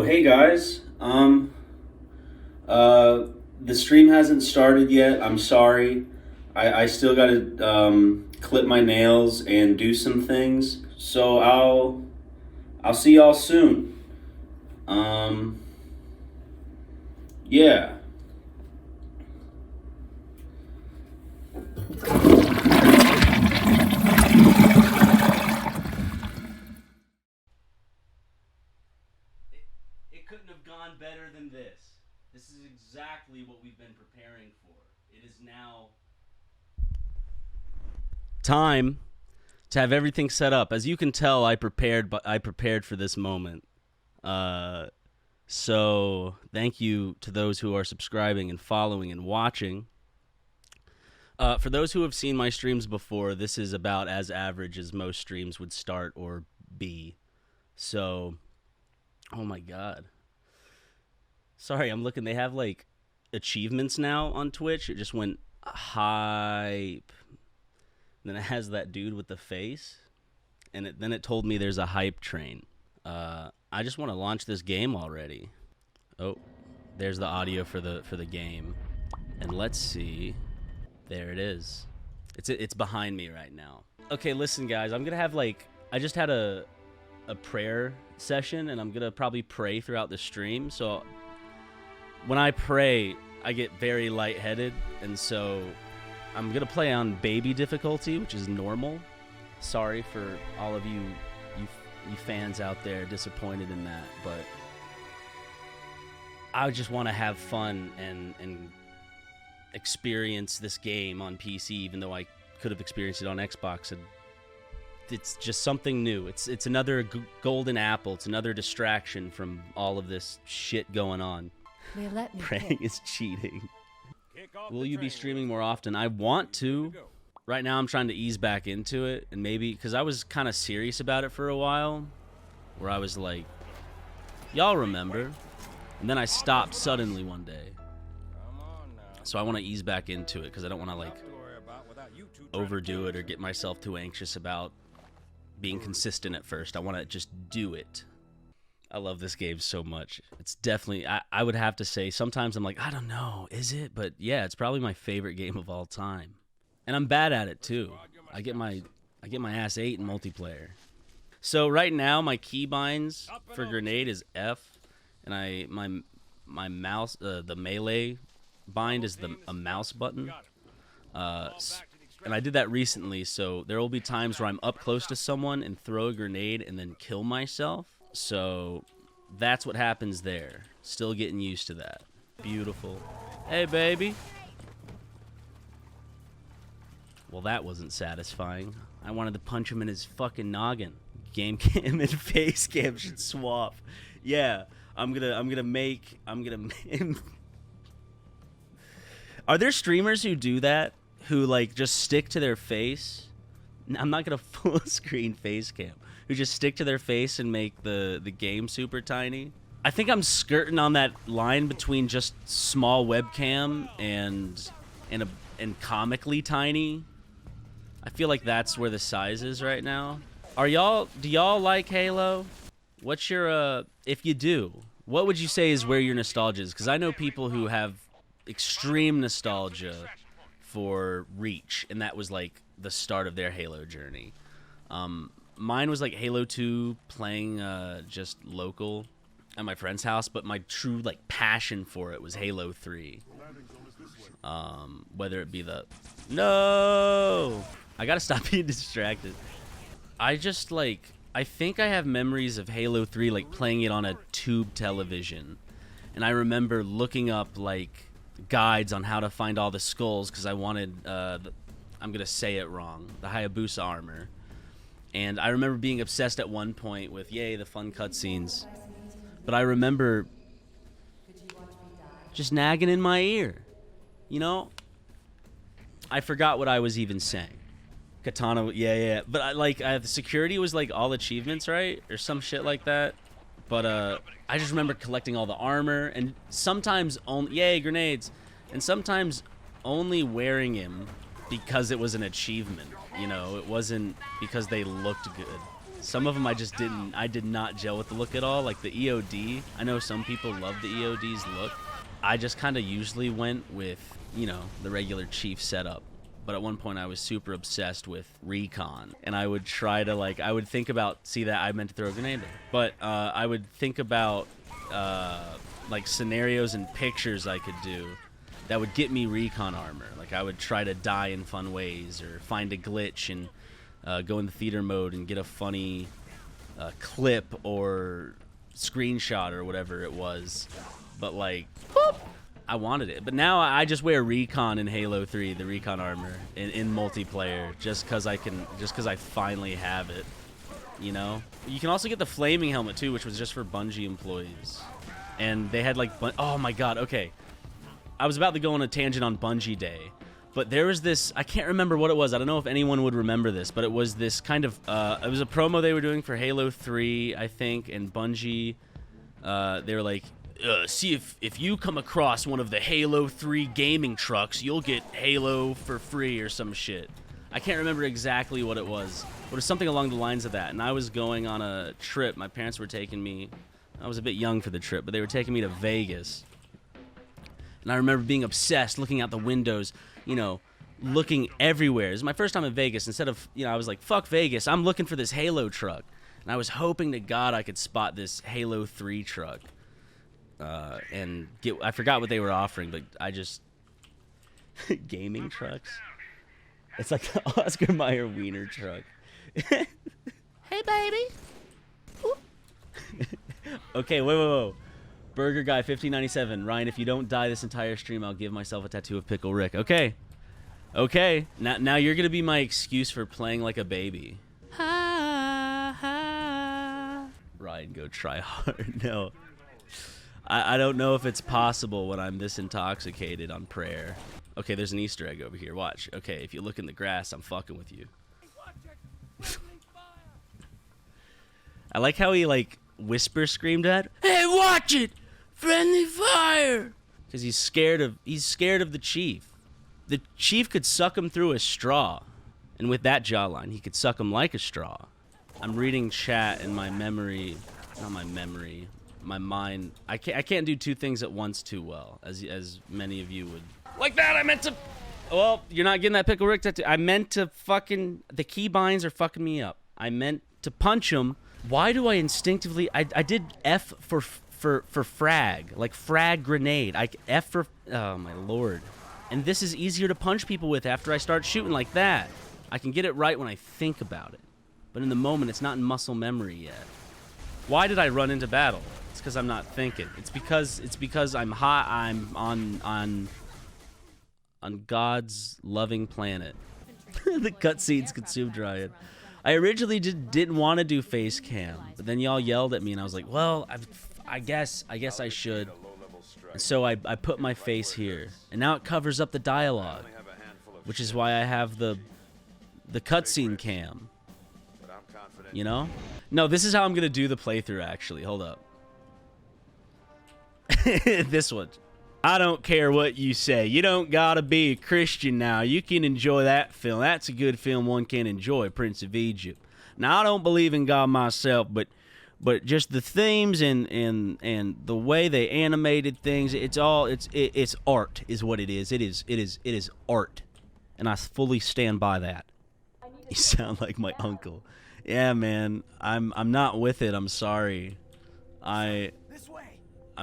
Oh, hey guys. The stream hasn't started yet. I'm sorry. I still gotta clip my nails and do some things. So I'll see y'all soon. Um, yeah. It couldn't have gone better than this. This is exactly what we've been preparing for. It is now time to have everything set up. As you can tell, I prepared for this moment. So thank you to those who are subscribing and following and watching. For those who have seen my streams before, this is about as average as most streams would start or be. So, oh my god. Sorry, I'm looking. They have like achievements now on Twitch. It just went hype. And then it has that dude with the face, and then it told me there's a hype train. I just want to launch this game already. Oh, there's the audio for the game, and let's see. There it is. It's behind me right now. Okay, listen, guys. I'm gonna have I just had a prayer session, and I'm gonna probably pray throughout the stream. So when I pray, I get very lightheaded, and so I'm gonna play on baby difficulty, which is normal. Sorry for all of you fans out there disappointed in that, but I just want to have fun and experience this game on PC, even though I could have experienced it on Xbox. And it's just something new. It's another golden apple. It's another distraction from all of this shit going on. Praying is cheating. Will you be streaming more often? I want to. Right now I'm trying to ease back into it, and maybe because I was kind of serious about it for a while, where I was like, y'all remember, and then I stopped suddenly one day. So I want to ease back into it because I don't want to overdo it or get myself too anxious about being consistent at first. I want to just do it. I love this game so much. It's definitely, I would have to say, sometimes I'm like, I don't know, is it? But yeah, it's probably my favorite game of all time. And I'm bad at it too. I get my ass ate in multiplayer. So right now my keybinds for grenade is F, and my mouse, the melee bind is a mouse button. And I did that recently, so there will be times where I'm up close to someone and throw a grenade and then kill myself. So that's what happens there. Still getting used to that. Beautiful. Hey, baby. Well, that wasn't satisfying. I wanted to punch him in his fucking noggin. Game cam and face cam should swap. Yeah, I'm gonna make. Are there streamers who do that? Who just stick to their face? I'm not gonna full screen face cam. Who just stick to their face and make the game super tiny. I think I'm skirting on that line between just small webcam and comically tiny. I feel like that's where the size is right now. Do y'all like Halo? What's your if you do, what would you say is where your nostalgia is? Because I know people who have extreme nostalgia for Reach, and that was the start of their Halo journey. Mine was Halo 2, playing just local at my friend's house, but my true passion for it was Halo 3. Whether it be no, I gotta stop being distracted. I just I think I have memories of Halo 3 playing it on a tube television, and I remember looking up guides on how to find all the skulls because I wanted I'm gonna say it wrong, the Hayabusa armor. And I remember being obsessed at one point with, yay, the fun cutscenes. But I remember just nagging in my ear. You know? I forgot what I was even saying. Katana, yeah. But the security was all achievements, right? Or some shit like that. But I just remember collecting all the armor. And sometimes, yay, grenades. And sometimes only wearing him because it was an achievement. You know, it wasn't because they looked good. Some of them I did not gel with the look at all. Like the EOD, I know some people love the EOD's look. I just kind of usually went with, you know, the regular Chief setup. But at one point I was super obsessed with Recon, and I would try to, like, I would think about, see that I meant to throw a grenade there, but I would think about like scenarios and pictures I could do that would get me Recon armor. Like I would try to die in fun ways, or find a glitch and go in the theater mode and get a funny clip or screenshot or whatever it was. But like, boop, I wanted it. But now I just wear Recon in Halo 3, the Recon armor in multiplayer, just cause I finally have it. You know, you can also get the flaming helmet too, which was just for Bungie employees, and they had like, oh my god, okay. I was about to go on a tangent on Bungie Day, but there was this, I can't remember what it was. I don't know if anyone would remember this, but it was this kind of, it was a promo they were doing for Halo 3, I think, and Bungie, they were like, see if you come across one of the Halo 3 gaming trucks, you'll get Halo for free or some shit. I can't remember exactly what it was, but it was something along the lines of that. And I was going on a trip. My parents were taking me. I was a bit young for the trip, but they were taking me to Vegas. And I remember being obsessed, looking out the windows, you know, looking everywhere. It was my first time in Vegas. Instead of, you know, I was like, fuck Vegas, I'm looking for this Halo truck. And I was hoping to God I could spot this Halo 3 truck. And get, I forgot what they were offering, but I just, gaming trucks. It's like the Oscar Mayer wiener truck. Hey, baby. Okay, whoa. Burger Guy 1597. Ryan, if you don't die this entire stream, I'll give myself a tattoo of Pickle Rick. Okay. Now you're gonna be my excuse for playing like a baby. Ha ha. Ryan, go try hard. No. I don't know if it's possible when I'm this intoxicated on prayer. Okay, there's an Easter egg over here. Watch. Okay, if you look in the grass, I'm fucking with you. I like how he, like, whisper screamed at, "Hey, watch it! Friendly fire!" Because he's scared of the Chief. The Chief could suck him through a straw. And with that jawline, he could suck him like a straw. I'm reading chat in my memory. Not my memory. My mind. I can't do two things at once too well, as many of you would. Like that, I meant to. Well, you're not getting that Pickle Rick tattoo. I meant to fucking. The keybinds are fucking me up. I meant to punch him. Why do I instinctively? I did F for frag, like frag grenade. F for. Oh my lord. And this is easier to punch people with after I start shooting like that. I can get it right when I think about it, but in the moment, it's not in muscle memory yet. Why did I run into battle? It's because I'm not thinking. It's because I'm hot. I'm on God's loving planet. The cutscenes consumed Ryan. I originally didn't want to do face cam, but then y'all yelled at me, and I was like, well, I guess I should. And so I put my face here, and now it covers up the dialogue, which is why I have the cutscene cam. You know? No, this is how I'm gonna do the playthrough. Actually, hold up. This one. I don't care what you say. You don't gotta be a Christian now. You can enjoy that film. That's a good film one can enjoy, Prince of Egypt. Now, I don't believe in God myself, but just the themes and the way they animated things, it's art is what it is. It is art. And I fully stand by that. You sound like my uncle. Yeah, man. I'm not with it. I'm sorry. I'm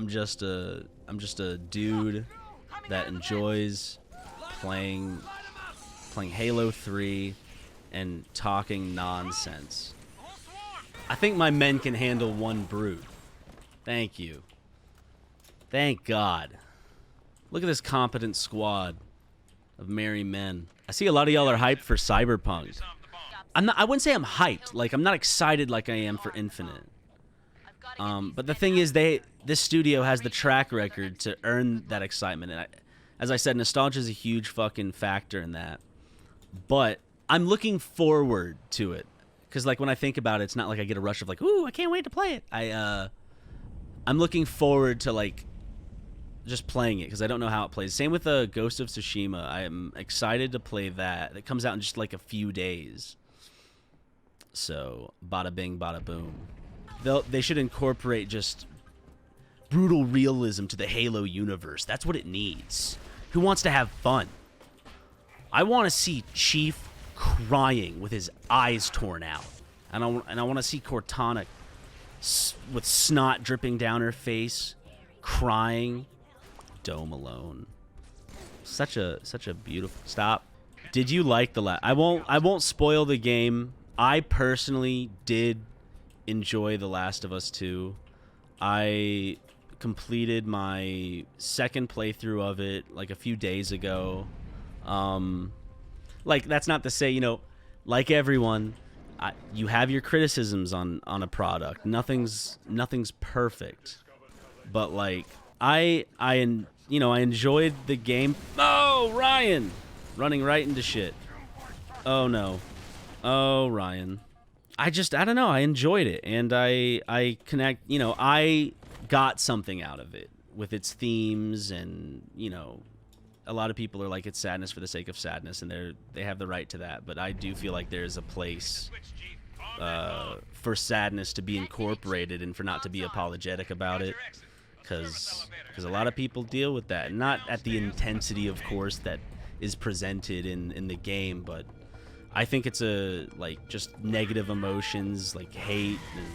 just a dude that enjoys playing Halo 3 and talking nonsense. I think my men can handle one brute. Thank you. Thank God. Look at this competent squad of merry men. I see a lot of y'all are hyped for Cyberpunk. I wouldn't say I'm hyped. Like, I'm not excited like I am for Infinite. But the thing is, this studio has the track record to earn that excitement. And as I said, nostalgia is a huge fucking factor in that. But I'm looking forward to it. Because, like, when I think about it, it's not like I get a rush of, like, ooh, I can't wait to play it. I'm looking forward to, like, just playing it, because I don't know how it plays. Same with Ghost of Tsushima. I am excited to play that. It comes out in just, like, a few days. So bada bing, bada boom. They should incorporate just brutal realism to the Halo universe. That's what it needs. Who wants to have fun? I want to see Chief crying with his eyes torn out. And I want to see Cortana with snot dripping down her face, crying. Dome alone. Such a beautiful... Stop. Did you like the I won't spoil the game. I personally did enjoy The Last of Us 2. I completed my second playthrough of it like a few days ago. Like, that's not to say, you know, like everyone, you have your criticisms on a product. Nothing's perfect. But like I enjoyed the game. Oh, Ryan, running right into shit. Oh no. Oh, Ryan. I don't know. I enjoyed it, and I connect. You know, I got something out of it with its themes, and you know, a lot of people are like, it's sadness for the sake of sadness, and they have the right to that. But I do feel like there's a place for sadness to be incorporated, and for not to be apologetic about it, because a lot of people deal with that, not at the intensity, of course, that is presented in the game, but I think it's like just negative emotions, like hate and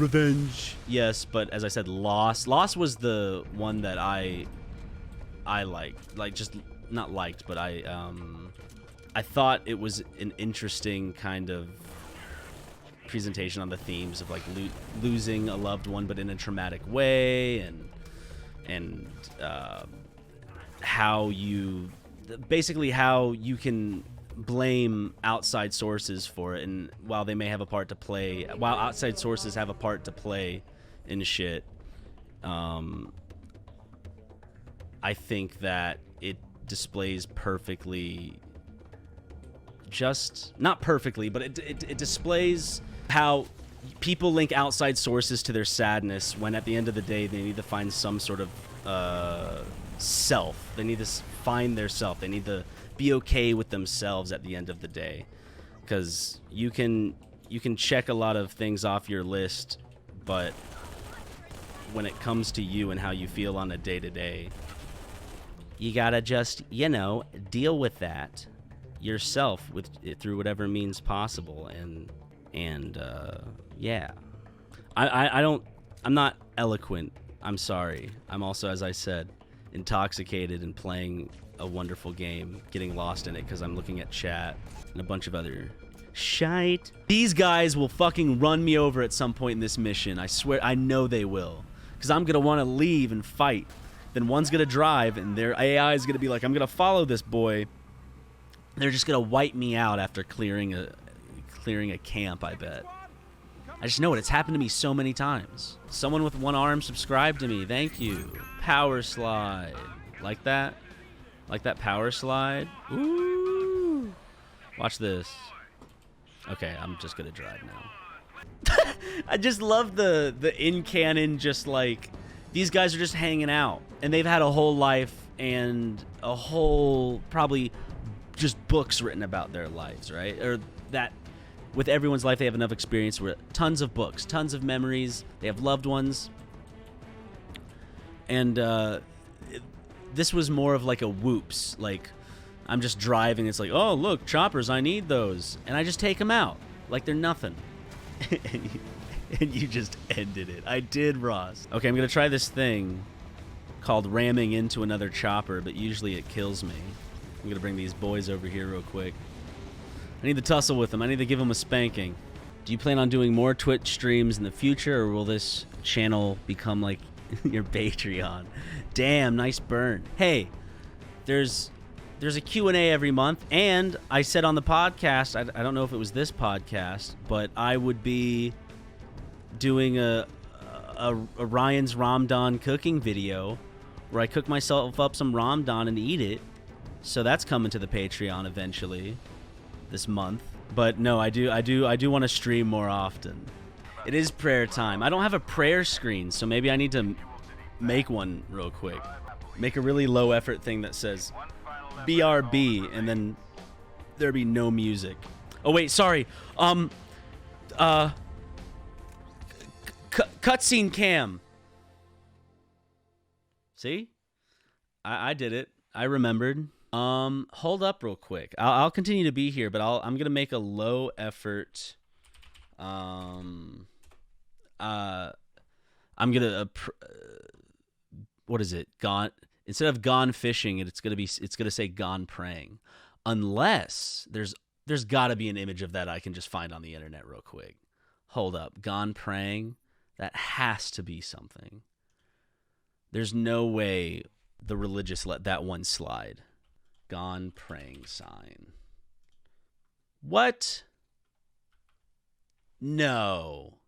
revenge. Yes, but as I said, loss was the one that I liked. Like, just not liked, but I thought it was an interesting kind of presentation on the themes of like losing a loved one, but in a traumatic way, and how you can blame outside sources for it, and while outside sources have a part to play in shit, I think that it displays perfectly, just not perfectly, but it displays how people link outside sources to their sadness, when at the end of the day they need to find some sort of self. They need to find their self. They need to be okay with themselves at the end of the day, because you can check a lot of things off your list, but when it comes to you and how you feel on a day-to-day, you gotta just, you know, deal with that yourself through whatever means possible. And yeah, I'm not eloquent. I'm sorry. I'm also, as I said, intoxicated and playing a wonderful game, getting lost in it because I'm looking at chat and a bunch of other shite. These guys will fucking run me over at some point in this mission. I swear, I know they will, because I'm gonna want to leave and fight. Then one's gonna drive, and their AI is gonna be like, I'm gonna follow this boy. They're just gonna wipe me out after clearing a camp, I bet. I just know it. It's happened to me so many times. Someone with one arm subscribed to me. Thank you. Power slide. Like that? Like that power slide? Ooh. Watch this. Okay, I'm just gonna drive now. I just love the in-canon, just like, these guys are just hanging out, and they've had a whole life and a whole, probably just books written about their lives, right? Or that with everyone's life, they have enough experience where tons of books, tons of memories, they have loved ones. And this was more of like a whoops, like, I'm just driving, it's like, oh look, choppers, I need those, and I just take them out like they're nothing. and you just ended it. I did, Ross. Okay, I'm gonna try this thing called ramming into another chopper, but usually it kills me. I'm gonna bring these boys over here real quick. I need to tussle with them. I need to give them a spanking. Do you plan on doing more Twitch streams in the future, or will this channel become like your Patreon? Damn, nice burn. Hey, there's a Q&A every month, and I said on the podcast, I don't know if it was this podcast, but I would be doing a Ryan's Ramadan cooking video where I cook myself up some Ramadan and eat it. So that's coming to the Patreon eventually this month. But no, I do want to stream more often. It is prayer time. I don't have a prayer screen, so maybe I need to make one real quick. Make a really low effort thing that says BRB, and then there be no music. Oh wait, sorry. Cutscene cam. See? I did it. I remembered. Hold up real quick. I'll continue to be here, but I'm gonna make a low effort. I'm gonna what is it? Gone. Instead of gone fishing, it's gonna say gone praying, unless there's got to be an image of that I can just find on the internet real quick. Hold up, gone praying. That has to be something. There's no way the religious let that one slide. Gone praying sign. What? No.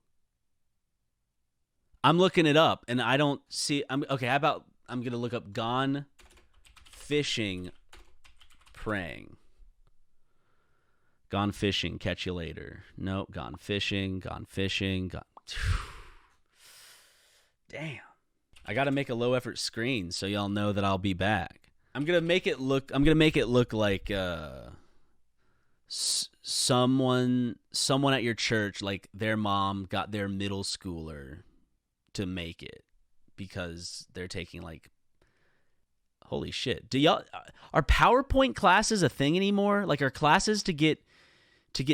I'm looking it up and I don't see. Okay, how about I'm going to look up gone fishing praying. Gone fishing, catch you later. Nope, gone fishing. Damn. I got to make a low effort screen so y'all know that I'll be back. I'm going to make it look like someone at your church, like their mom got their middle schooler to make it because they're taking like, holy shit. Are PowerPoint classes a thing anymore? Like, are classes to get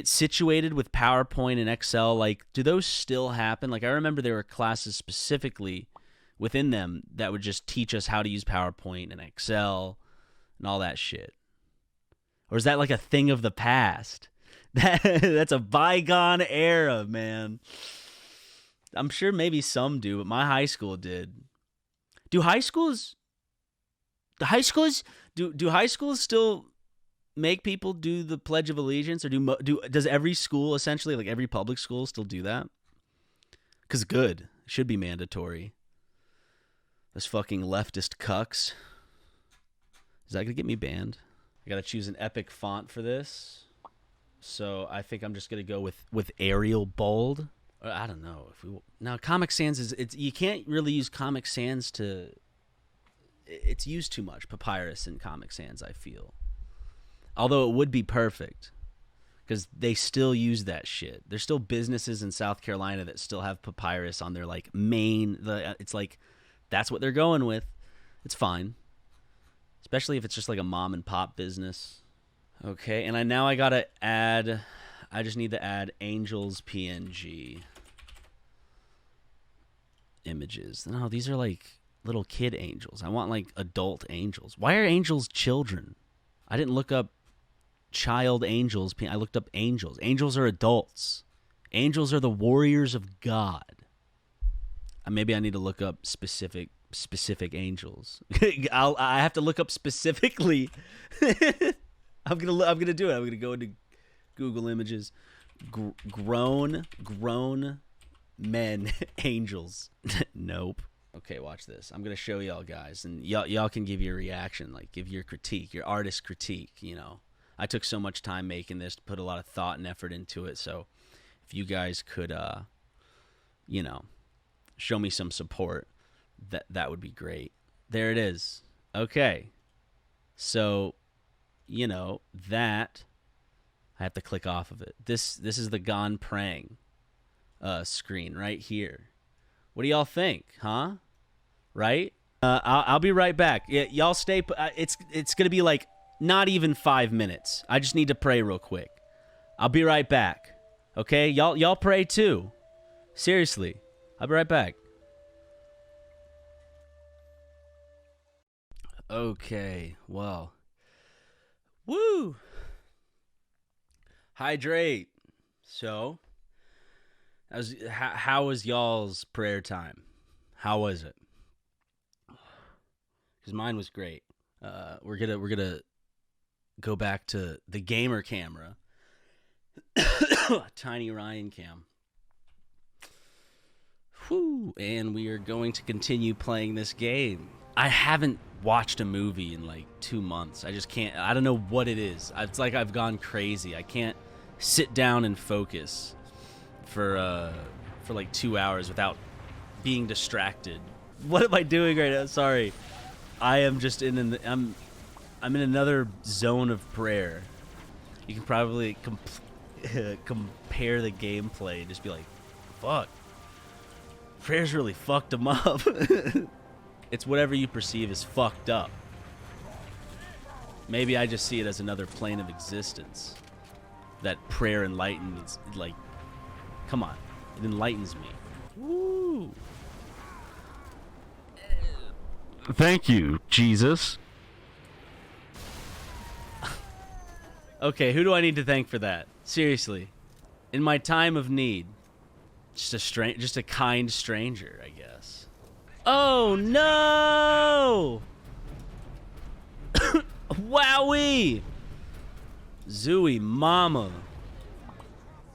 situated with PowerPoint and Excel, like, do those still happen? Like, I remember there were classes specifically within them that would just teach us how to use PowerPoint and Excel and all that shit. Or is that like a thing of the past? That's a bygone era, man. I'm sure maybe some do, but my high school did. Do high schools still make people do the Pledge of Allegiance, or does every school, essentially, like every public school, still do that? Because good. It should be mandatory. Those fucking leftist cucks. Is that going to get me banned? I got to choose an epic font for this. So I think I'm just going to go with Arial Bold. I don't know. Now, Comic Sans you can't really use Comic Sans to... It's used too much, Papyrus and Comic Sans, I feel. Although it would be perfect, because they still use that shit. There's still businesses in South Carolina that still have Papyrus on their like main. It's like that's what they're going with. It's fine, especially if it's just like a mom and pop business. Okay, and I gotta add. I just need to add Angels PNG images. No, these are like little kid angels. I want like adult angels. Why are angels children? I didn't look up child angels. I looked up angels. Angels are adults. Angels are the warriors of God. Maybe I need to look up specific angels. I have to look up specifically. I'm gonna do it. I'm gonna go into Google Images. Grown men angels. Nope. Okay, watch this. I'm gonna show y'all guys, and y'all can give your reaction, like give your critique, your artist critique. You know, I took so much time making this, put a lot of thought and effort into it. So, if you guys could, show me some support, that would be great. There it is. Okay, so, that I have to click off of it. This is the Gone Praying screen right here. What do y'all think, huh? Right? I'll be right back. Y'all stay. It's gonna be like not even 5 minutes. I just need to pray real quick. I'll be right back. Okay, y'all pray too. Seriously, I'll be right back. Okay, well, woo. Hydrate. So, how was y'all's prayer time? How was it? Because mine was great. We're gonna go back to the gamer camera, Tiny Ryan cam. Whew. And we are going to continue playing this game. I haven't watched a movie in like 2 months. I just can't. I don't know what it is. It's like I've gone crazy. I can't sit down and focus for like 2 hours without being distracted. What am I doing right now? Sorry. I am just I'm in another zone of prayer. You can probably compare the gameplay and just be like, fuck, Prayer's really fucked him up. It's whatever you perceive as fucked up. Maybe I just see it as another plane of existence that prayer enlightens. Like, come on, it enlightens me. Woo! Thank you, Jesus. Okay, who do I need to thank for that? Seriously, in my time of need, just a kind stranger, I guess. Oh no! Wowee! Zooey mama.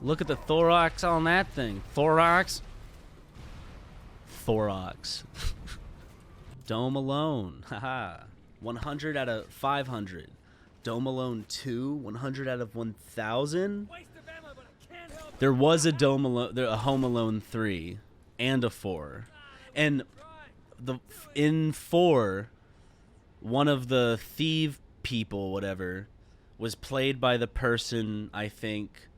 Look at the thorax on that thing. Thorax. Dome Alone. Haha. 100 out of 500. Dome Alone 2. 100 out of 1,000. There was a Home Alone 3 and a 4. And in 4, one of the thief people, whatever, was played by the person, I think,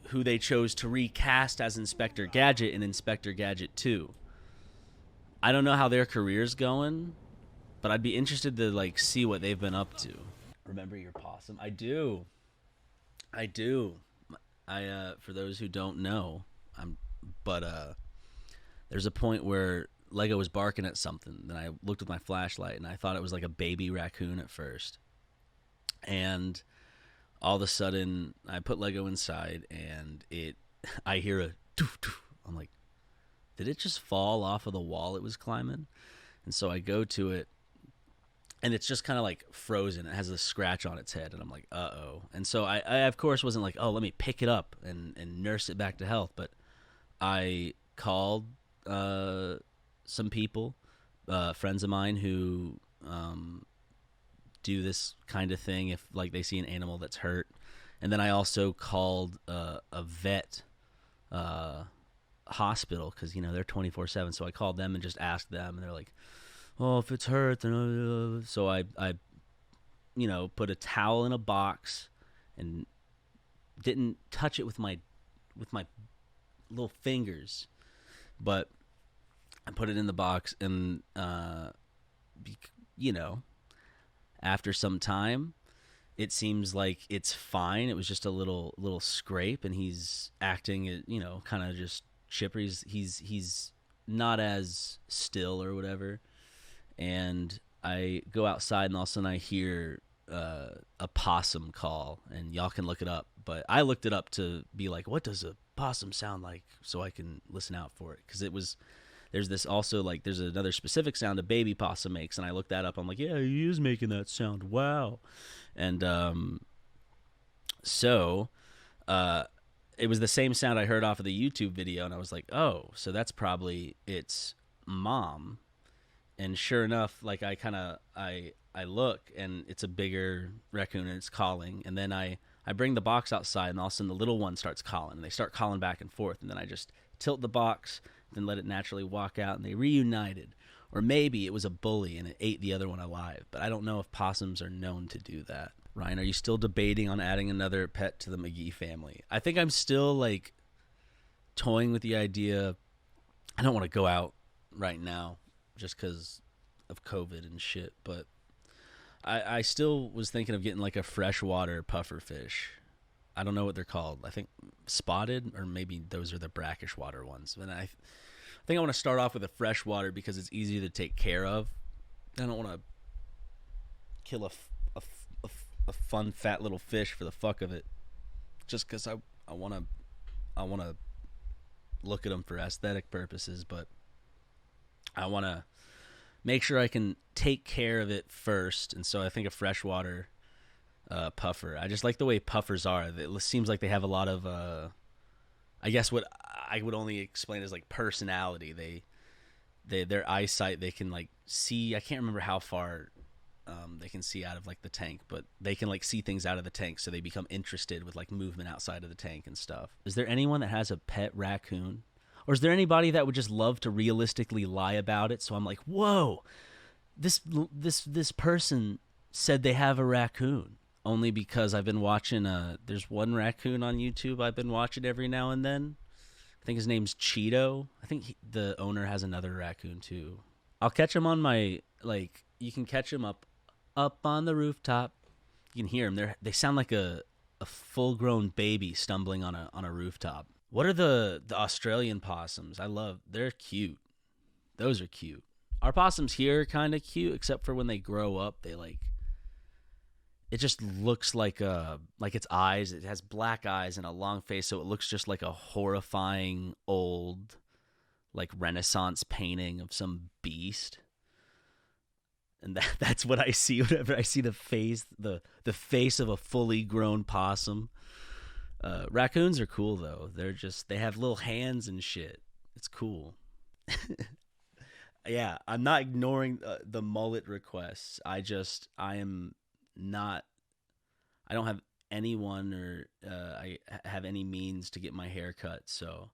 who they chose to recast as Inspector Gadget in Inspector Gadget 2. I don't know how their career's going, but I'd be interested to like see what they've been up to. Remember your possum? I do. For those who don't know, there's a point where Lego was barking at something. Then I looked with my flashlight and I thought it was like a baby raccoon at first. And all of a sudden I put Lego inside and I hear a doof, doof. I'm like, did it just fall off of the wall it was climbing? And so I go to it and it's just kind of like frozen. It has a scratch on its head and I'm like, uh-oh. And so I of course wasn't like, oh, let me pick it up and nurse it back to health. But I called some people, friends of mine who do this kind of thing if like they see an animal that's hurt. And then I also called a vet hospital because they're 24/7. So I called them and just asked them, and they're like, "Oh, if it's hurt, then." So I put a towel in a box and didn't touch it with my little fingers, but I put it in the box, and after some time, it seems like it's fine. It was just a little scrape, and he's acting, kind of just chipper. He's not as still or whatever. And I go outside, and all of a sudden I hear a possum call, and y'all can look it up. But I looked it up to be like, what does a possum sound like, so I can listen out for it, because there's another specific sound a baby possum makes, and I looked that up. I'm like, yeah, he is making that sound. Wow. And so it was the same sound I heard off of the YouTube video, and I was like, oh, so that's probably its mom. And sure enough, like I look, and it's a bigger raccoon, and it's calling. And then I bring the box outside, and all of a sudden the little one starts calling, and they start calling back and forth. And then I just tilt the box, then let it naturally walk out, and they reunited. Or maybe it was a bully and it ate the other one alive, but I don't know if possums are known to do that. Ryan, are you still debating on adding another pet to the Magee family? I think I'm still like toying with the idea. I don't want to go out right now just because of COVID and shit, but I still was thinking of getting like a freshwater puffer fish. I don't know what they're called. I think spotted, or maybe those are the brackish water ones. And I think I want to start off with a freshwater because it's easier to take care of. I don't want to kill a fun fat little fish for the fuck of it, just because I want to look at them for aesthetic purposes, but I want to make sure I can take care of it first. And so I think a freshwater puffer. I just like the way puffers are. It seems like they have a lot of I guess what I would only explain as like personality. Their eyesight, they can like see. I can't remember how far they can see out of like the tank, but they can like see things out of the tank, so they become interested with like movement outside of the tank and stuff. Is there anyone that has a pet raccoon? Or is there anybody that would just love to realistically lie about it? So I'm like, whoa, this person said they have a raccoon. only because I've been watching. There's one raccoon on YouTube I've been watching every now and then. I think his name's Cheeto. I think the owner has another raccoon too. I'll catch him on my like. You can catch him up on the rooftop. You can hear them. They sound like a full grown baby stumbling on a rooftop. What are the Australian possums? They're cute. Those are cute. Our possums here are kind of cute, except for when they grow up, they like. It just looks like its eyes. It has black eyes and a long face, so it looks just like a horrifying old, like Renaissance painting of some beast. And that's what I see whenever I see the face of a fully grown possum. Raccoons are cool though. They have little hands and shit. It's cool. Yeah, I'm not ignoring the mullet requests. I am not. I don't have anyone or I have any means to get my hair cut, so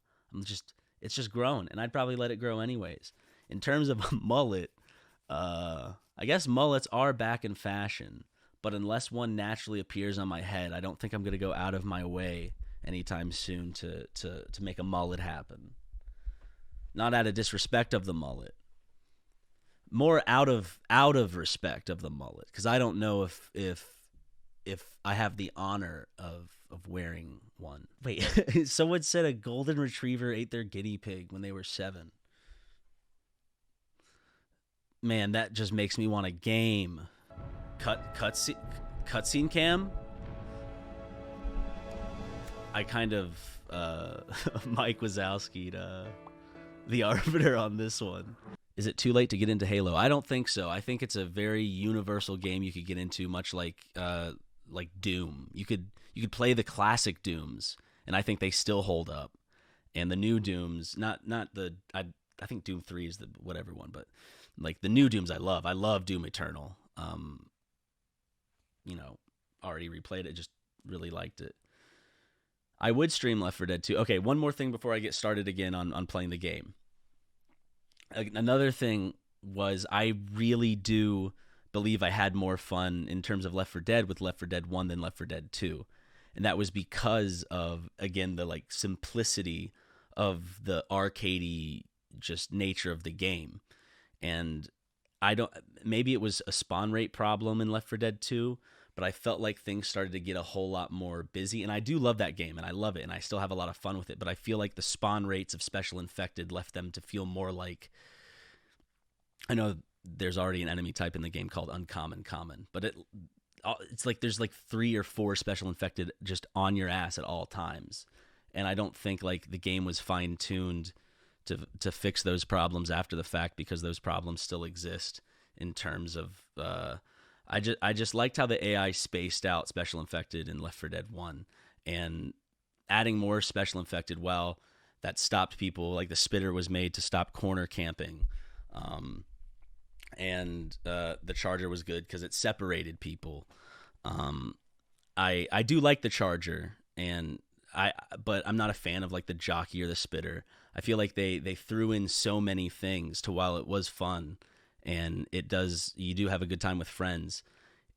it's just grown, and I'd probably let it grow anyways. In terms of a mullet, I guess mullets are back in fashion, but unless one naturally appears on my head, I don't think I'm gonna go out of my way anytime soon to make a mullet happen. Not out of disrespect of the mullet, more out of respect of the mullet, because I don't know if I have the honor of wearing one. Wait, someone said a golden retriever ate their guinea pig when they were 7. Man, that just makes me want a game. Cutscene cam. I kind of Mike Wazowski'd the arbiter on this one. Is it too late to get into Halo? I don't think so. I think it's a very universal game you could get into, much like Doom. You could play the classic Dooms, and I think they still hold up. And the new Dooms, not the I think Doom 3 is the whatever one, but like the new Dooms I love. I love Doom Eternal. Already replayed it, just really liked it. I would stream Left 4 Dead 2. Okay, one more thing before I get started again on playing the game. Another thing was I really do believe I had more fun in terms of Left 4 Dead with Left 4 Dead 1 than Left 4 Dead 2. And that was because of, again, the like simplicity of the arcadey just nature of the game. And maybe it was a spawn rate problem in Left 4 Dead 2, but I felt like things started to get a whole lot more busy. And I do love that game, and I love it, and I still have a lot of fun with it. But I feel like the spawn rates of Special Infected left them to feel more like... I know there's already an enemy type in the game called Uncommon Common, but it's like there's like 3 or 4 Special Infected just on your ass at all times. And I don't think like the game was fine-tuned to fix those problems after the fact, because those problems still exist in terms of... I just liked how the AI spaced out Special Infected in Left 4 Dead 1, and adding more Special Infected, well, that stopped people. Like the spitter was made to stop corner camping, and the charger was good because it separated people. I do like the charger, but I'm not a fan of like the jockey or the spitter. I feel like they threw in so many things to, while it was fun, and you do have a good time with friends,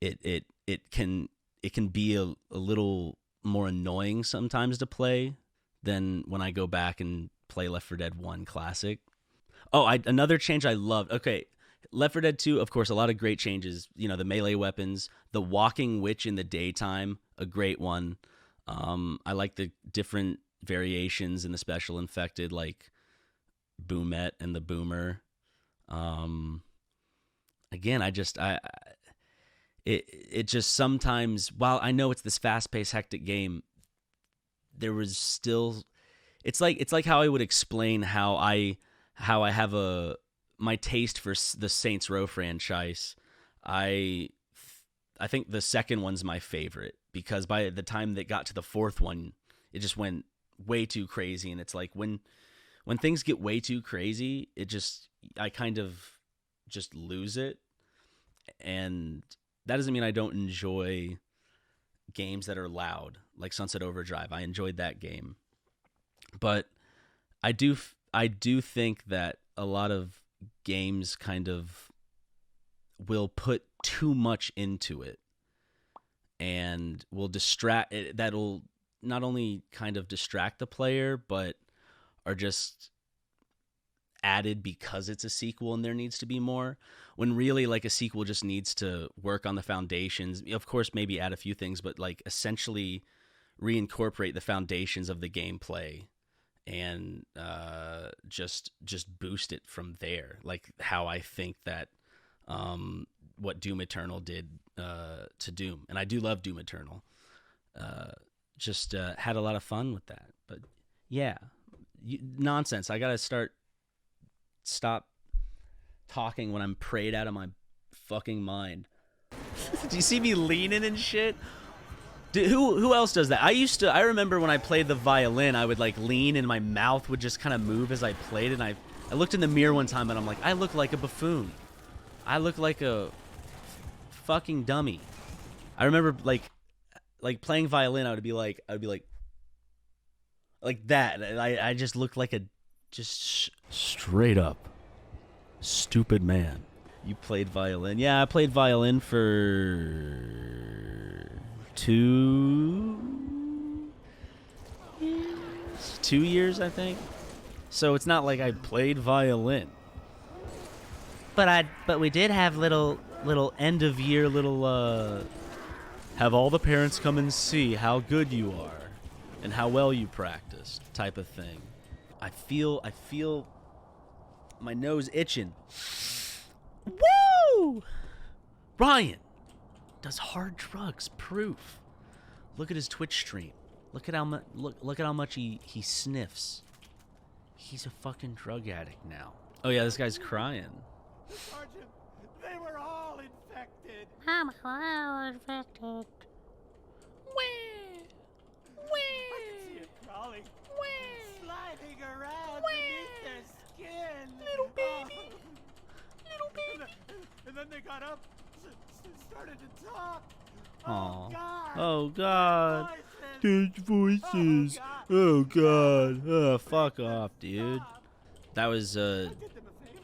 it can be a little more annoying sometimes to play than when I go back and play Left 4 Dead 1 Classic. Oh, another change I loved. Okay, Left 4 Dead 2, of course, a lot of great changes. The melee weapons, the walking witch in the daytime, a great one. I like the different variations in the Special Infected, like Boomette and the Boomer. Again, it just sometimes, while I know it's this fast-paced, hectic game, there was still, it's like how I would explain how I have my taste for the Saints Row franchise. I think the second one's my favorite, because by the time that got to the 4th one, it just went way too crazy. And it's like when things get way too crazy, I kind of just lose it. And that doesn't mean I don't enjoy games that are loud, like Sunset Overdrive. I enjoyed that game, but I do think that a lot of games kind of will put too much into it, and will distract. That'll not only kind of distract the player, but are just added because it's a sequel and there needs to be more, when really like a sequel just needs to work on the foundations, of course maybe add a few things, but like essentially reincorporate the foundations of the gameplay and just boost it from there, like how I think that what Doom Eternal did to Doom. And I do love Doom Eternal. Just had a lot of fun with that. But yeah, nonsense. I gotta stop talking when I'm prayed out of my fucking mind. Do you see me leaning and shit? Who else does that? I remember when I played the violin, I would like lean and my mouth would just kind of move as I played it. And I looked in the mirror one time and I'm like, I look like a buffoon. I look like a fucking dummy. I remember like playing violin, I would be like that. I just looked like a straight up stupid man. You played violin? Yeah, I played violin for 2 years, I think. So it's not like I played violin. But we did have little end of year have all the parents come and see how good you are and how well you practiced type of thing. I feel my nose itching. Woo! Ryan does hard drugs. Proof. Look at his Twitch stream. Look at how much he sniffs. He's a fucking drug addict now. Oh yeah, this guy's crying. Sergeant, they were all infected. I'm all infected. I can see it crawling, sliding around beneath their skin. Little baby. And then they got up, started to talk. Aw. Oh God. Oh God. Voices. There's voices. Oh God. Oh, fuck off, dude. That was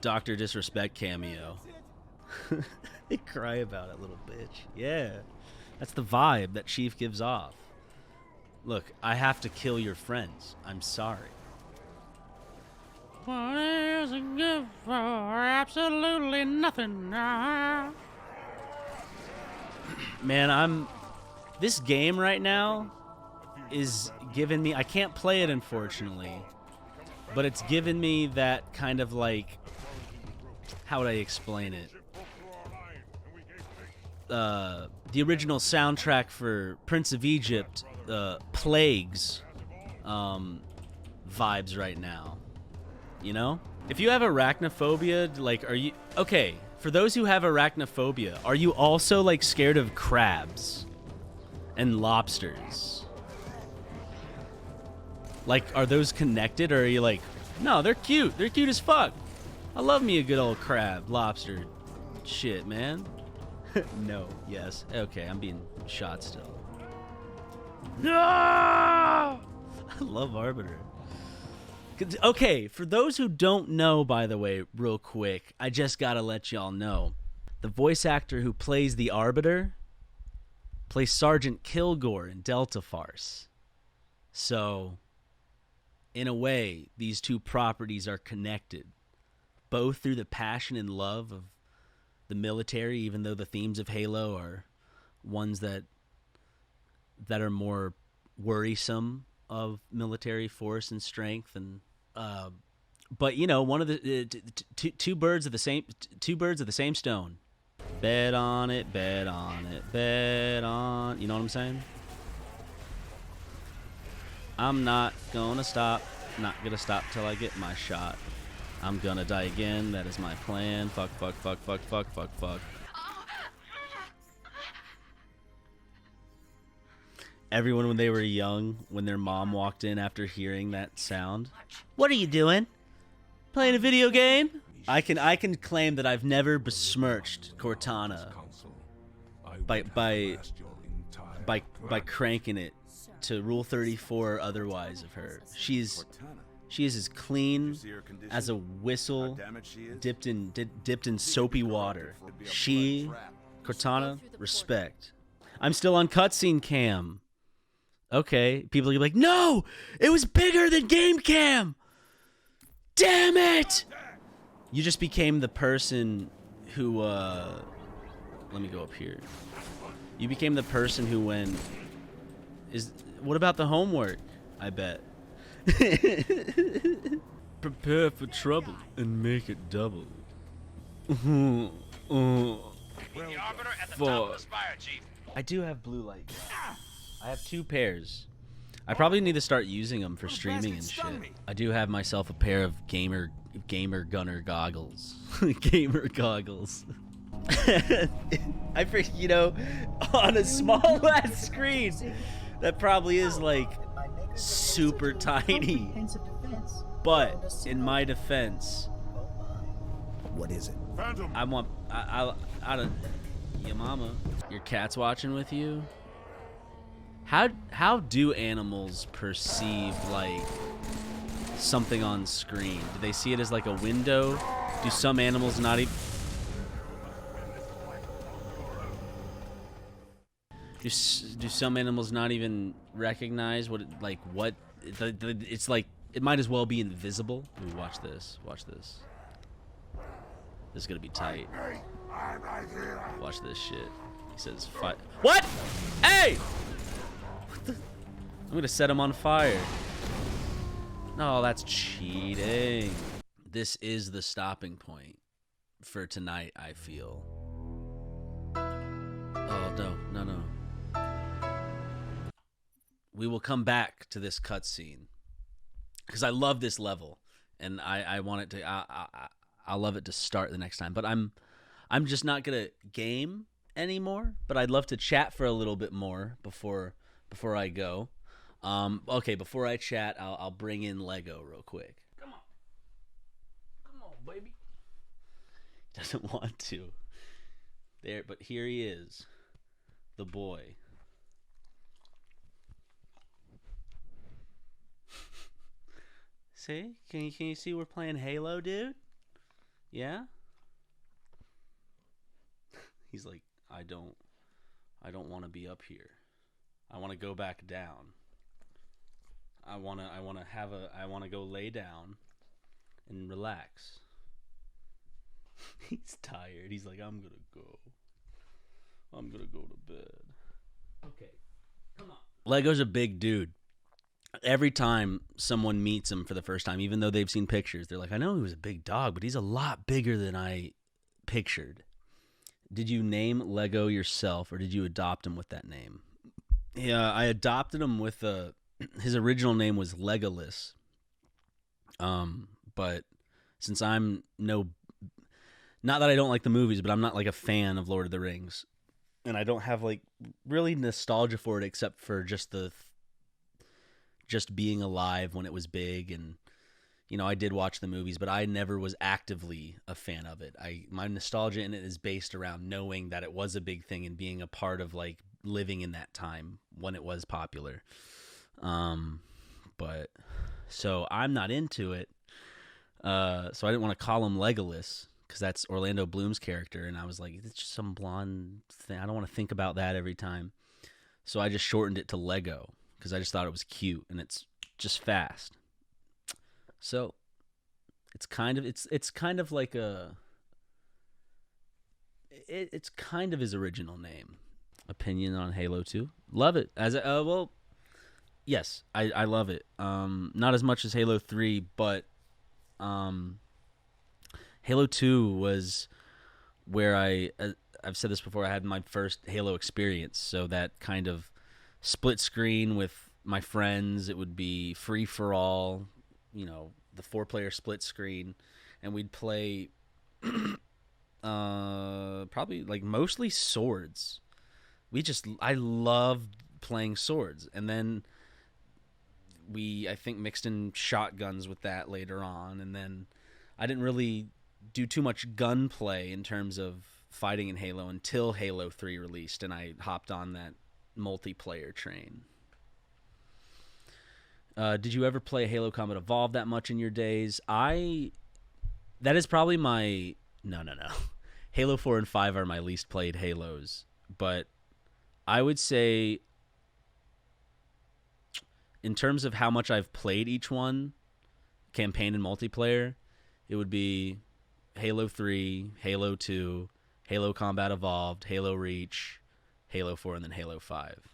Dr. Disrespect cameo. They cry about it, little bitch. Yeah. That's the vibe that Chief gives off. Look, I have to kill your friends. I'm sorry. What is it good for? Absolutely nothing. Man, this game right now is giving me, I can't play it unfortunately, but it's given me that kind of like, how would I explain it? The original soundtrack for Prince of Egypt, Plagues, vibes right now. You know? If you have arachnophobia, like, are you... Okay, for those who have arachnophobia, are you also, like, scared of crabs and lobsters? Like, are those connected, or are you like, no, they're cute. They're cute as fuck. I love me a good old crab, lobster shit, man. No, yes. Okay, I'm being shot still. No! I love Arbiter. Okay, for those who don't know, by the way, real quick, I just gotta let y'all know. The voice actor who plays the Arbiter plays Sergeant Kilgore in Delta Farce. So, in a way, these two properties are connected, both through the passion and love of the military, even though the themes of Halo are ones that are more worrisome of military force and strength, and but you know, one of the two birds of the same stone. Bet on it, bet on it, bet on. You know what I'm saying? I'm not gonna stop. Not gonna stop till I get my shot. I'm gonna die again. That is my plan. Fuck, fuck, fuck, fuck, fuck, fuck, fuck. Everyone, when they were young, when their mom walked in after hearing that sound, what are you doing? Playing a video game? I can claim that I've never besmirched Cortana by cranking it to Rule 34 or otherwise of her. She is as clean as a whistle dipped in soapy water. Cortana, respect. I'm still on cutscene cam. Okay, people are like, no, it was bigger than game cam. Damn it! You just became the person who, let me go up here. You became the person who went, what about the homework? I bet. Prepare for trouble and make it double. I do have blue light. I have 2 pairs. I probably need to start using them for streaming and shit. I do have myself a pair of gamer gunner goggles. Gamer goggles. I freaking, you know, on a small ass screen that probably is like super tiny. But in my defense, What is it? I don't. Your mama, your cat's watching with you. How do animals perceive like something on screen? Do they see it as like a window? Do some animals not even? Do some animals not even recognize what it's like? It might as well be invisible. Ooh, watch this. Watch this. This is gonna be tight. Watch this shit. He says, "Fight." What? Hey! I'm gonna set him on fire. No, that's cheating. This is the stopping point for tonight, I feel. Oh, no. We will come back to this cutscene because I love this level, and I want it to. I love it to start the next time, but I'm just not gonna game anymore. But I'd love to chat for a little bit more before I go. Okay, before I chat, I'll bring in Lego real quick. Come on, baby. He doesn't want to. There, but here he is, the boy. See? Can you see we're playing Halo, dude? Yeah? He's like, I don't want to be up here. I want to go back down. I want to go lay down and relax. He's tired. He's like, I'm going to go to bed. Okay. Come on. Lego's a big dude. Every time someone meets him for the first time, even though they've seen pictures, they're like, I know he was a big dog, but he's a lot bigger than I pictured. Did you name Lego yourself, or did you adopt him with that name? Yeah, I adopted him with his original name was Legolas. But since I'm not that I don't like the movies, but I'm not like a fan of Lord of the Rings, and I don't have like really nostalgia for it except for just being alive when it was big, and you know, I did watch the movies, but I never was actively a fan of it. My nostalgia in it is based around knowing that it was a big thing and being a part of like living in that time when it was popular. But so I'm not into it. So I didn't want to call him Legolas because that's Orlando Bloom's character, and I was like, it's just some blonde thing. I don't want to think about that every time. So I just shortened it to Lego because I just thought it was cute and it's just fast. So it's kind of like it's kind of his original name. Opinion on Halo 2? Love it. Well, yes, I love it. Not as much as Halo 3, but Halo 2 was where I've said this before, I had my first Halo experience. So that kind of split screen with my friends, it would be free for all, you know, the 4-player split screen, and we'd play probably like mostly swords. I loved playing swords, and then I think mixed in shotguns with that later on, and then I didn't really do too much gunplay in terms of fighting in Halo until Halo 3 released, and I hopped on that multiplayer train. Did you ever play Halo Combat Evolved that much in your days? That is probably no. Halo 4 and 5 are my least played Halos, but I would say, in terms of how much I've played each one, campaign and multiplayer, it would be Halo 3, Halo 2, Halo Combat Evolved, Halo Reach, Halo 4, and then Halo 5.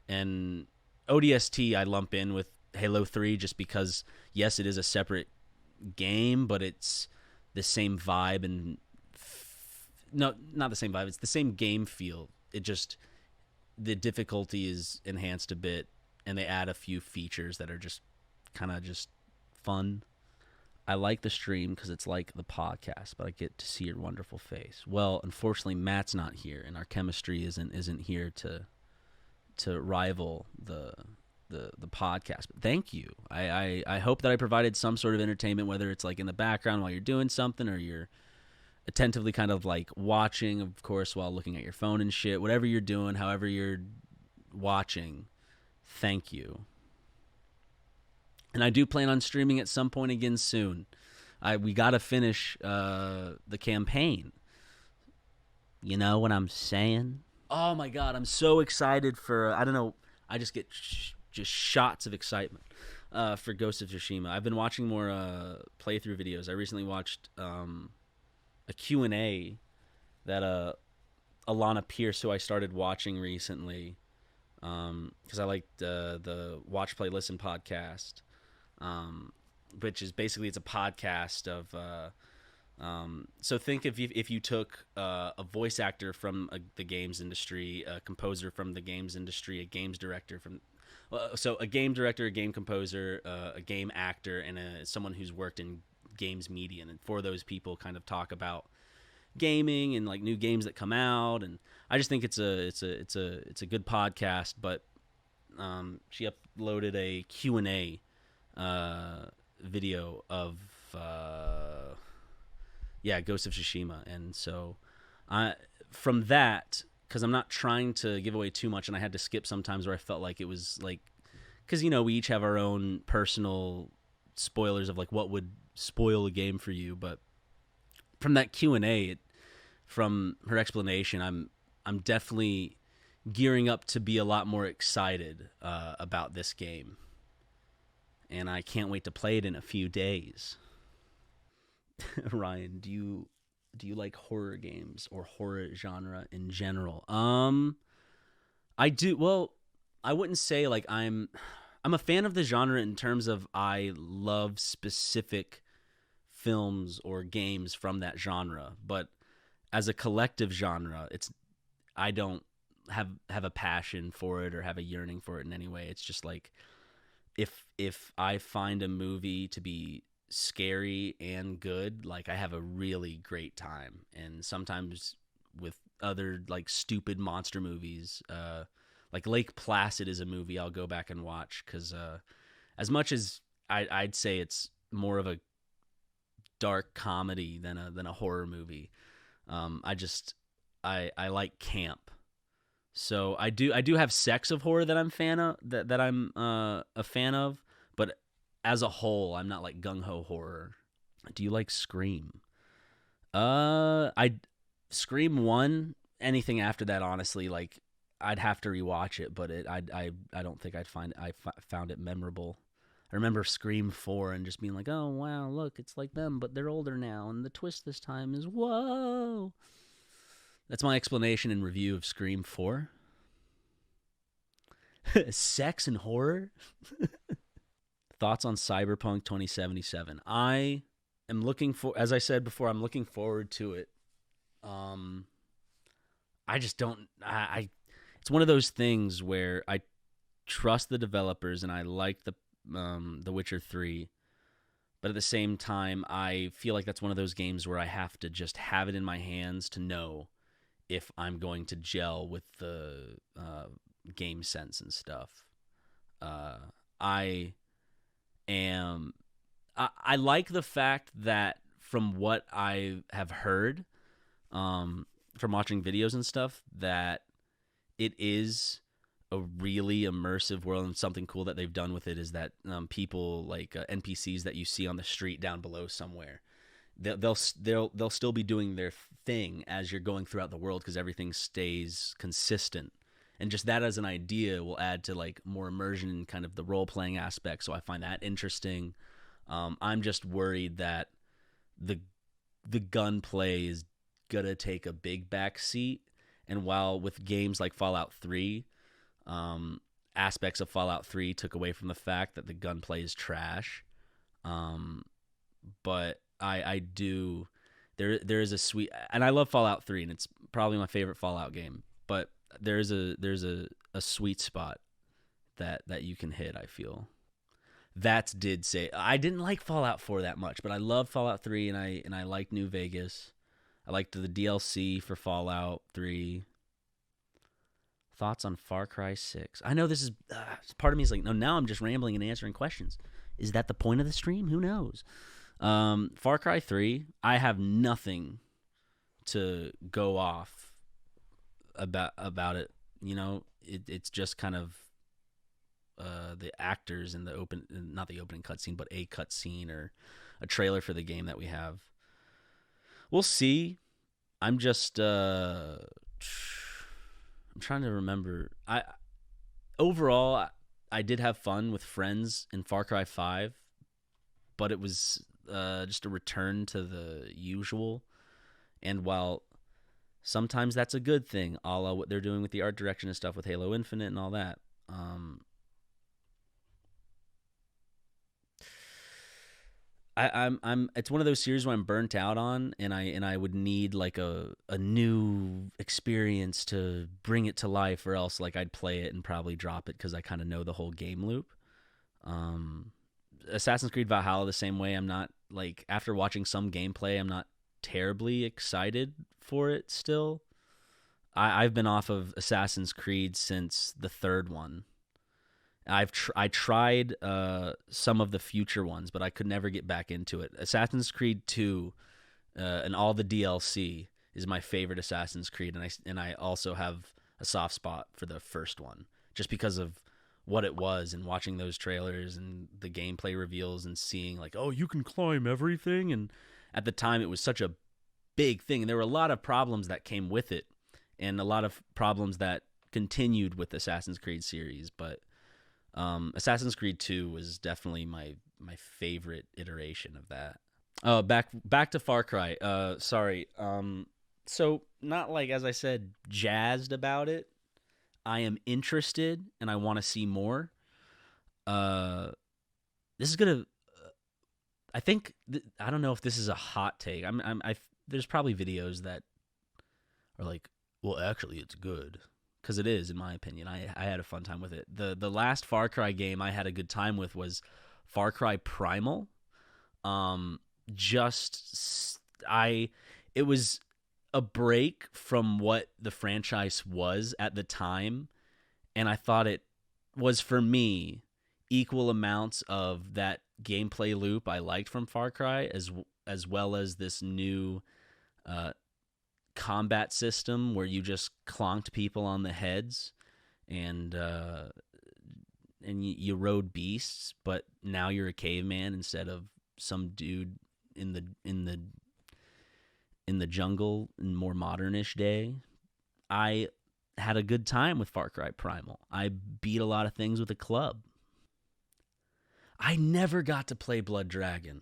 And ODST I lump in with Halo 3 just because, yes, it is a separate game, but it's the same vibe and... no, not the same vibe. It's the same game feel. It just... the difficulty is enhanced a bit, and they add a few features that are just kind of just fun. I like the stream because it's like the podcast, but I get to see your wonderful face. Well, unfortunately, Matt's not here, and our chemistry isn't here to rival the podcast. But thank you. I hope that I provided some sort of entertainment, whether it's like in the background while you're doing something, or you're attentively kind of like watching, of course, while looking at your phone and shit. Whatever you're doing, however you're watching, thank you. And I do plan on streaming at some point again soon. We got to finish the campaign. You know what I'm saying? Oh my God, I'm so excited for, I don't know, I just get just shots of excitement for Ghost of Tsushima. I've been watching more playthrough videos. I recently watched a Q&A that Alana Pierce, who I started watching recently, because I liked the Watch, Play, Listen podcast. Which is basically, it's a podcast of so think if you took a voice actor from the games industry, a composer from the games industry, a games director from so a game director, a game composer, a game actor, and someone who's worked in games media, and for those people kind of talk about gaming and like new games that come out. And I just think it's a good podcast. But she uploaded a Q&A video of Ghost of Tsushima, and so from that, because I'm not trying to give away too much, and I had to skip sometimes where I felt like it was like, because we each have our own personal spoilers of like what would spoil a game for you. But from that Q&A, from her explanation, I'm definitely gearing up to be a lot more excited about this game. And I can't wait to play it in a few days. Ryan, do you like horror games or horror genre in general? I do. Well, I wouldn't say like I'm a fan of the genre in terms of I love specific films or games from that genre, but as a collective genre, I don't have a passion for it or have a yearning for it in any way. It's just like, if I find a movie to be scary and good, like I have a really great time. And sometimes with other like stupid monster movies, like Lake Placid is a movie I'll go back and watch, because as much as I'd say it's more of a dark comedy than a horror movie, I like camp. So I do have sects of horror that I'm a fan of, but as a whole, I'm not like gung ho horror. Do you like Scream? Scream 1. Anything after that, honestly, like I'd have to rewatch it, but I don't think I found it memorable. I remember Scream 4 and just being like, oh wow, look, it's like them, but they're older now, and the twist this time is whoa. That's my explanation and review of Scream 4. Sex and horror? Thoughts on Cyberpunk 2077. I am as I said before, I'm looking forward to it. I just don't, it's one of those things where I trust the developers and I like the Witcher 3, but at the same time, I feel like that's one of those games where I have to just have it in my hands to know if I'm going to gel with the game sense and stuff. I like the fact that from what I have heard from watching videos and stuff, that it is a really immersive world, and something cool that they've done with it is that people like NPCs that you see on the street down below somewhere, they'll still be doing their thing as you're going throughout the world because everything stays consistent. And just that as an idea will add to like more immersion in kind of the role-playing aspect. So I find that interesting. I'm just worried that the gunplay is gonna take a big back seat. And while with games like Fallout 3, aspects of Fallout 3 took away from the fact that the gunplay is trash. But I do there is a sweet, and I love Fallout 3 and it's probably my favorite Fallout game, but there's a sweet spot that you can hit, I feel. That did say I didn't like Fallout 4 that much, but I love Fallout 3 and I liked New Vegas. I liked the DLC for Fallout 3. Thoughts on Far Cry 6? I know this is part of me is like, no, now I'm just rambling and answering questions. Is that the point of the stream? Who knows? Far Cry 3, I have nothing to go off about it. You know, it's just kind of the actors in the not the opening cutscene, but a cutscene or a trailer for the game that we have. We'll see. I'm just I'm trying to remember. Overall I did have fun with friends in Far Cry 5, but it was just a return to the usual. And while sometimes that's a good thing, a la what they're doing with the art direction and stuff with Halo Infinite and all that, I'm it's one of those series where I'm burnt out on, and I would need like a new experience to bring it to life, or else like I'd play it and probably drop it because I kind of know the whole game loop. Assassin's Creed Valhalla the same way. I'm not like, after watching some gameplay, I'm not terribly excited for it still. I've been off of Assassin's Creed since the third one. I tried some of the future ones, but I could never get back into it. Assassin's Creed 2 and all the DLC is my favorite Assassin's Creed, and I also have a soft spot for the first one just because of what it was, and watching those trailers and the gameplay reveals and seeing like, oh, you can climb everything, and at the time it was such a big thing, and there were a lot of problems that came with it and a lot of problems that continued with the Assassin's Creed series, but Assassin's Creed 2 was definitely my favorite iteration of that. Back to Far Cry. Sorry. So not like, as I said, jazzed about it. I am interested and I want to see more. This is gonna. I think I don't know if this is a hot take. There's probably videos that are like, well, actually, it's good. Because it is, in my opinion. I had a fun time with it. The last Far Cry game I had a good time with was Far Cry Primal. It was a break from what the franchise was at the time, and I thought it was, for me, equal amounts of that gameplay loop I liked from Far Cry, as well as this new combat system where you just clonked people on the heads and you rode beasts, but now you're a caveman instead of some dude in the jungle in more modernish day. I had a good time with Far Cry Primal. I beat a lot of things with a club. I never got to play Blood Dragon.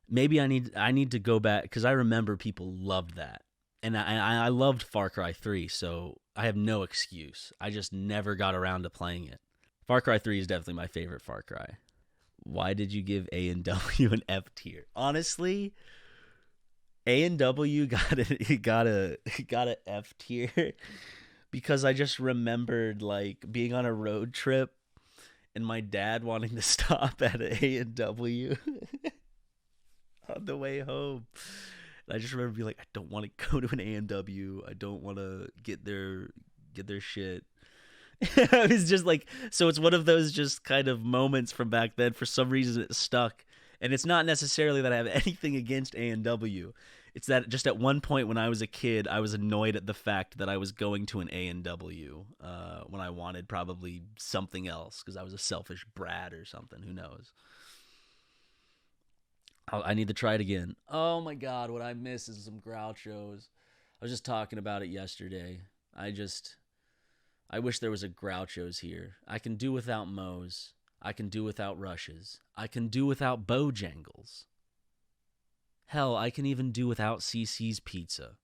Maybe I need to go back, because I remember people loved that. And I loved Far Cry 3, so I have no excuse. I just never got around to playing it. Far Cry 3 is definitely my favorite Far Cry. Why did you give A&W an F tier? Honestly, A&W got a F tier because I just remembered like being on a road trip and my dad wanting to stop at A&W on the way home. And I just remember being like, I don't want to go to an A&W. I don't want to get their shit. I was just like, so it's one of those just kind of moments from back then. For some reason, it stuck. And it's not necessarily that I have anything against A&W. It's that just at one point when I was a kid, I was annoyed at the fact that I was going to an A&W when I wanted probably something else, because I was a selfish brat or something. Who knows? I need to try it again. Oh my God, what I miss is some Grouchos. I was just talking about it yesterday. I wish there was a Groucho's here. I can do without Moe's. I can do without Rush's. I can do without Bojangles. Hell, I can even do without CC's Pizza.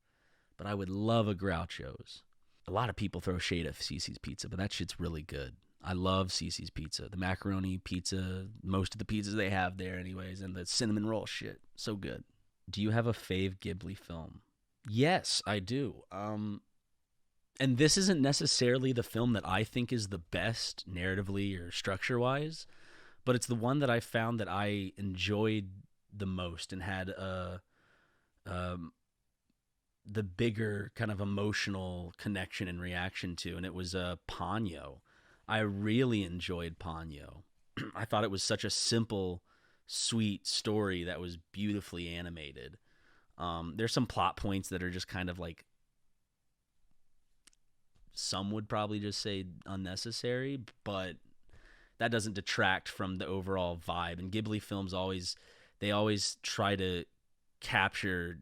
But I would love a Groucho's. A lot of people throw shade at CC's Pizza, but that shit's really good. I love CC's Pizza. The macaroni pizza, most of the pizzas they have there anyways, and the cinnamon roll shit. So good. Do you have a fave Ghibli film? Yes, I do. And this isn't necessarily the film that I think is the best narratively or structure-wise, but it's the one that I found that I enjoyed the most and had the bigger kind of emotional connection and reaction to, and it was Ponyo. I really enjoyed Ponyo. I thought it was such a simple, sweet story that was beautifully animated. There's some plot points that are just kind of like, some would probably just say unnecessary, but that doesn't detract from the overall vibe. And Ghibli films always try to capture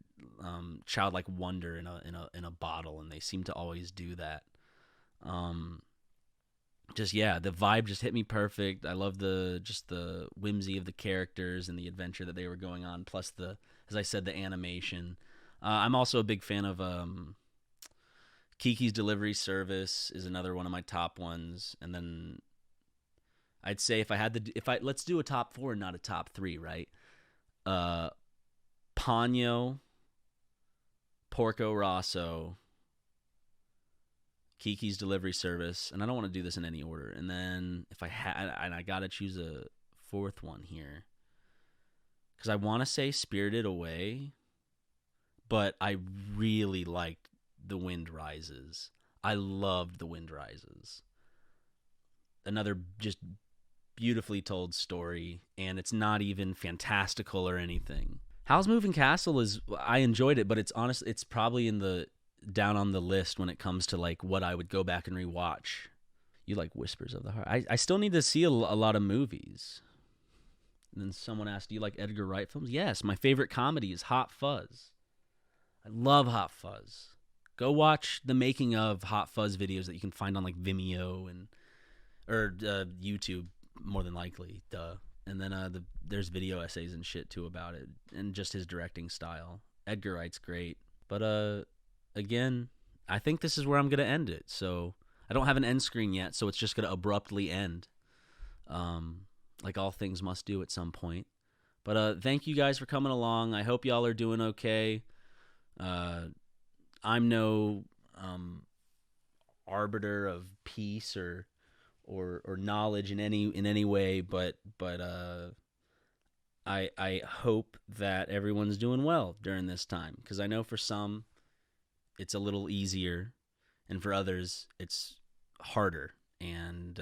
childlike wonder in a bottle, and they seem to always do that. The vibe just hit me perfect. I love the whimsy of the characters and the adventure that they were going on, plus as I said, the animation. I'm also a big fan of Kiki's Delivery Service is another one of my top ones, and then I'd say let's do a top 4 and not a top 3, right? Ponyo, Porco Rosso, Kiki's Delivery Service, and I don't want to do this in any order. And then if I gotta choose a 4th one here, because I want to say Spirited Away, but I really liked The Wind Rises. I loved The Wind Rises. Another just beautifully told story, and it's not even fantastical or anything. Howl's Moving Castle I enjoyed it, but it's probably down on the list when it comes to like what I would go back and rewatch. You like Whispers of the Heart. I still need to see a lot of movies. And then someone asked, do you like Edgar Wright films? Yes, my favorite comedy is Hot Fuzz. I love Hot Fuzz. Go watch the making of Hot Fuzz videos that you can find on like Vimeo or YouTube, more than likely. Duh. And then there's video essays and shit too about it, and just his directing style. Edgar Wright's great. But again, I think this is where I'm gonna end it. So I don't have an end screen yet, so it's just gonna abruptly end, like all things must do at some point. But thank you guys for coming along. I hope y'all are doing okay. I'm no arbiter of peace or knowledge in any way, but I hope that everyone's doing well during this time, because I know for some it's a little easier, and for others it's harder. And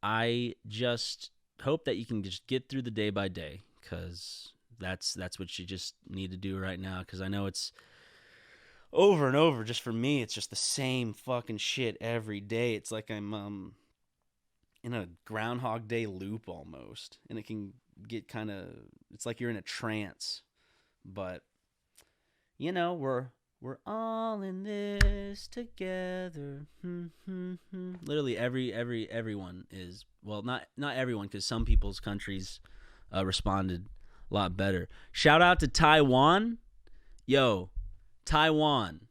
I just hope that you can just get through the day by day, because that's what you just need to do right now. Because I know it's over and over. Just for me, it's just the same fucking shit every day. It's like I'm in a Groundhog Day loop almost, and it can get kind of, it's like you're in a trance. But you know, we're all in this together. Literally everyone is, well, not everyone, because some people's countries responded a lot better. Shout out to Taiwan. Yo, Taiwan,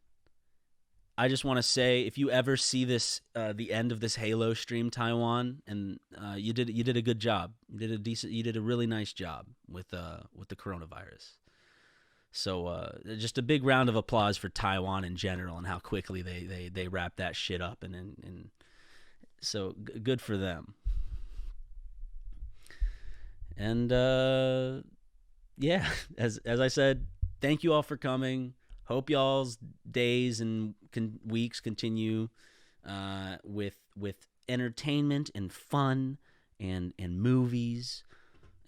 I just want to say, if you ever see this, the end of this Halo stream, Taiwan, and you did a good job. You did a really nice job with the coronavirus. So just a big round of applause for Taiwan in general and how quickly they wrap that shit up, and so good for them. And yeah, as I said, thank you all for coming. Hope y'all's days and weeks continue with entertainment and fun and movies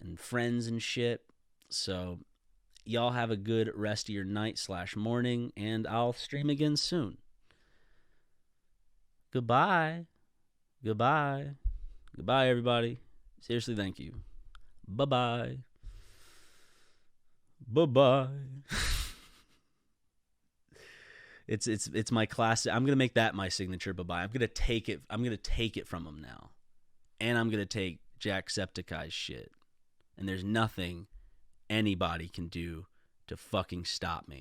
and friends and shit. So y'all have a good rest of your night/morning, and I'll stream again soon. Goodbye. Goodbye. Goodbye, everybody. Seriously, thank you. Bye-bye. Bye-bye. It's my classic. I'm gonna make that my signature bye-bye. I'm gonna take it from him now, and I'm gonna take Jacksepticeye's shit. And there's nothing anybody can do to fucking stop me.